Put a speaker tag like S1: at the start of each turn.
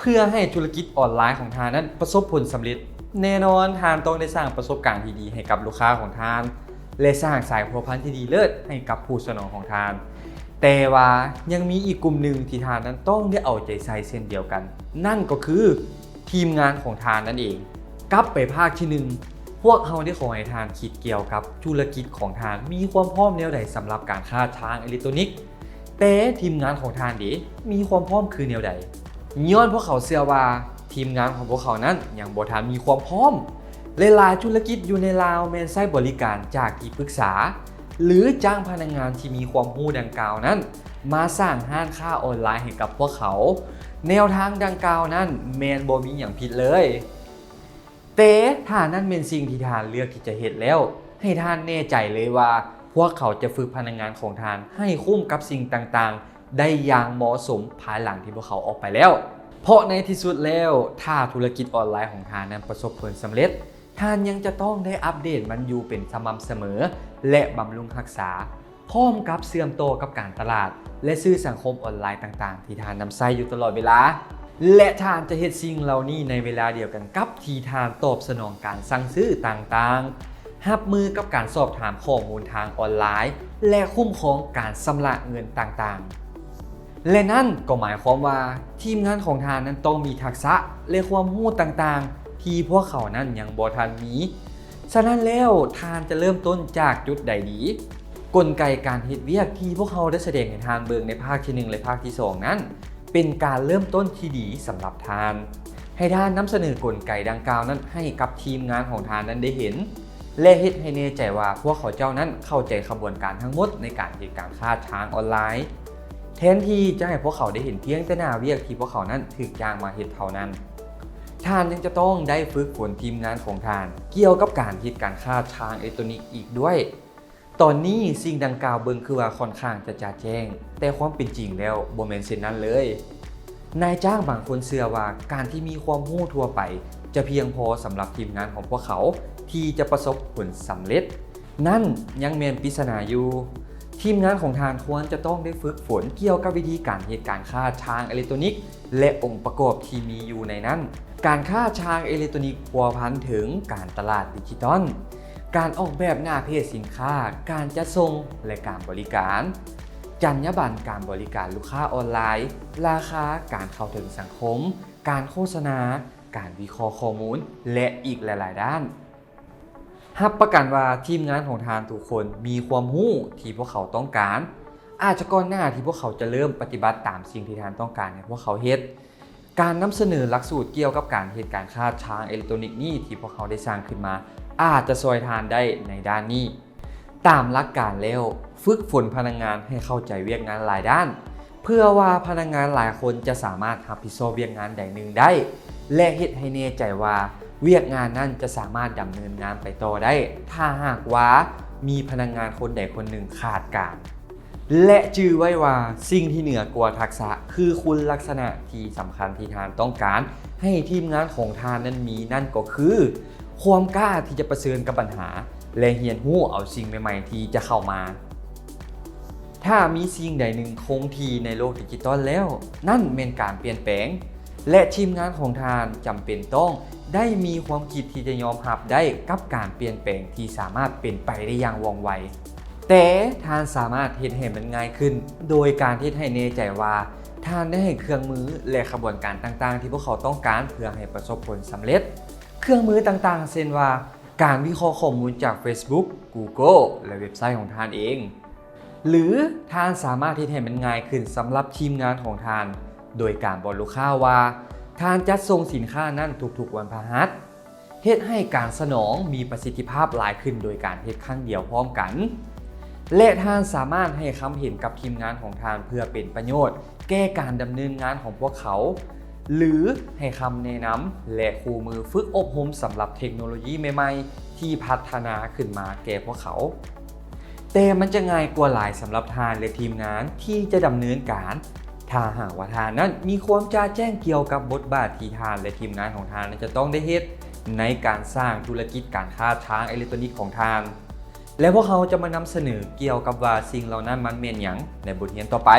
S1: เพื่อให้ธุรกิจออนไลน์ของทานนั้นประสบผลสำเร็จแน่นอนทานต้องได้สร้างประสบการณ์ที่ดีให้กับลูกค้าของทานและสร้างสายพัวพันธุ์ที่ดีเลิศให้กับผู้สนองของทานแต่ว่ายังมีอีกกลุ่มหนึ่งที่ทานนั้นต้องได้เอาใจใส่เช่นเดียวกันนั่นก็คือทีมงานของทานนั่นเองกลับไปภาคที่หนึ่งพวกเขาได้ขอให้ทานคิดเกี่ยวกับธุรกิจของทานมีความพร้อมแนวใดสำหรับการค้าทางอิเล็กทรอนิกส์แต่ทีมงานของทานดีมีความพร้อมคือแนวใดย้อนพวกเขาเชื่อว่าทีมงานของพวกเขานั้นยังบ่ทันมีความพร้อมหลายๆธุรกิจอยู่ในลาวแมนไซบริการจากที่ปรึกษาหรือจ้างพนักงานที่มีความรู้ดังกล่าวนั้นมาสร้างห้างค้าออนไลน์ให้กับพวกเขาแนวทางดังกล่าวนั้นแมนบ่มีอย่างผิดเลยแต่ถ้านั่นเป็นสิ่งที่ทานเลือกที่จะเฮ็ดแล้วให้ท่านแน่ใจเลยว่าพวกเขาจะฝึกพนักงานของทานให้คุ้มกับสิ่งต่างๆได้อย่างเหมาะสมภายหลังที่พวกเขาออกไปแล้วเพราะในที่สุดแล้วถ้าธุรกิจออนไลน์ของทานนั้นประสบผลสำเร็จท่านยังจะต้องได้อัปเดตมันอยู่เป็นสม่ำเสมอและบำรุงรักษาพร้อมกับเสื่อมโตกับการตลาดและสื่อสังคมออนไลน์ต่างๆที่ทานนำใช้อยู่ตลอดเวลาและทานจะเฮ็ดสิ่งเหล่านี้ในเวลาเดียวกันกับที่ทานตอบสนองการสั่งซื้อต่างๆรับมือกับการสอบถามข้อมูลทางออนไลน์และคุ้มครองการชำระเงินต่างๆและนั่นก็หมายความว่าทีมงานของทานนั้นต้องมีทักษะและความรู้ต่างๆที่พวกเขานั้นยังบ่ทันมีฉะนั้นแล้วทานจะเริ่มต้นจากจุดใดดีกลไกการเฮ็ดเวียกที่พวกเขาได้แสดงให้ทานเบิ่งในภาคที่1และภาคที่2นั้นเป็นการเริ่มต้นที่ดีสำหรับทานให้ทานนำเสนอกลไกดังกล่าวนั้นให้กับทีมงานของทานนั้นได้เห็นและเฮ็ดให้แน่ใจว่าพวกเขาเจ้านั้นเข้าใจกระบวนการทั้งหมดในการเฮ็ดการค้าทางออนไลน์แทนที่จะให้พวกเขาได้เห็นเพียงแต่หน้าเวียกที่พวกเขานั้นถูกจ้างมาเฮ็ดเท่านั้นทานยังจะต้องได้ฝึกฝนทีมงานของทานเกี่ยวกับการเฮ็ดการค้าทางอิเล็กทรอนิกส์อีกด้วยตอนนี้สิ่งดังกล่าวเบิ่งคือว่าค่อนข้างจะจ่าแจ้งแต่ความเป็นจริงแล้วบ่แม่นเช่นนั้นเลยนายจ้างบางคนเชื่อว่าการที่มีความรู้ทั่วไปจะเพียงพอสำหรับทีมงานของพวกเขาที่จะประสบผลสำเร็จนั่นยังแม่นปริศนาอยู่ทีมงานของทานควรจะต้องได้ฝึกฝนเกี่ยวกับวิธีการเหตุการค้าทางอิเล็กทรอนิกส์และองค์ประกอบที่มีอยู่ในนั้นการค้าทางอิเล็กทรอนิกส์พัวพันถึงการตลาดดิจิตอลการออกแบบหน้าเพจสินค้าการจัดส่งและการบริการจรรยาบรรณการบริการลูกค้าออนไลน์ราคาการเข้าถึงสังคมการโฆษณาการวิเคราะห์ข้อมูลและอีกหลายๆด้านรับประกันว่าทีมงานของทานทุกคนมีความรู้ที่พวกเขาต้องการอาจจะก่อนหน้าที่พวกเขาจะเริ่มปฏิบัติตามสิ่งที่ทานต้องการให้พวกเขาเฮ็ดการนำเสนอหลักสูตรเกี่ยวกับการเฮ็ดการค้าทางอิเล็กทรอนิกส์นี้ที่พวกเขาได้สร้างขึ้นมาอาจจะช่วยทานได้ในด้านนี้ตามหลักการแล้วฝึกฝนพนักงานให้เข้าใจเวียกงานหลายด้านเพื่อว่าพนักงานหลายคนจะสามารถรับผิดชอบเวียกงานใดหนึ่งได้และเฮ็ดให้แน่ใจว่าเวียกงานนั้นจะสามารถดำเนินงานไปต่อได้ถ้าหากว่ามีพนักงานคนใดคนหนึ่งขาดการและจื่อไว้ว่าสิ่งที่เหนือกว่าทักษะคือคุณลักษณะที่สำคัญที่ทานต้องการให้ทีมงานของทานนั้นมีนั่นก็คือความกล้าที่จะเผชิญกับปัญหาและเรียนรู้เอาสิ่งใหม่ๆที่จะเข้ามาถ้ามีสิ่งใดหนึ่งคงที่ในโลกดิจิตอลแล้วนั่นเป็นการเปลี่ยนแปลงและทีมงานของทานจำเป็นต้องได้มีความคิดที่จะยอมรับได้กับการเปลี่ยนแปลงที่สามารถเป็นไปได้อย่างว่องไวแต่ทานสามารถเฮ็ดให้มันง่ายขึ้นโดยการที่ให้แน่ใจว่าทานได้ให้เครื่องมือและกระบวนการต่างๆที่พวกเขาต้องการเพื่อให้ประสบผลสำเร็จเครื่องมือต่างๆเช่นว่าการวิเคราะห์ข้อมูลจาก Facebook Google และเว็บไซต์ของทานเองหรือทานสามารถที่ให้มันง่ายขึ้นสำหรับทีมงานของทานโดยการบอกลูกค้าว่าทานจัดส่งสินค้านั้นทุกๆวันพฤหัสเฮ็ดให้การสนองมีประสิทธิภาพหลายขึ้นโดยการเฮ็ดครั้งเดียวพร้อมกันและทานสามารถให้คำเห็นกับทีมงานของทานเพื่อเป็นประโยชน์แก้การดำเนินงานของพวกเขาหรือให้คำแนะนำและคู่มือฝึกอบรมสำหรับเทคโนโลยีใหม่ๆที่พัฒนาขึ้นมาแก่พวกเขาแต่มันจะง่ายกว่าหลายสำหรับทานและทีมงานที่จะดำเนินการถ้าหากว่าทานนั้นมีความจ่าแจ้งเกี่ยวกับบทบาทที่ทานและทีมงานของทานจะต้องได้เฮ็ดในการสร้างธุรกิจการค้าทางอิเล็กทรอนิกส์ของทานและพวกเขาจะมานำเสนอเกี่ยวกับว่าสิ่งเหล่านั้นมันเป็นหยังในบทเรียนต่อไป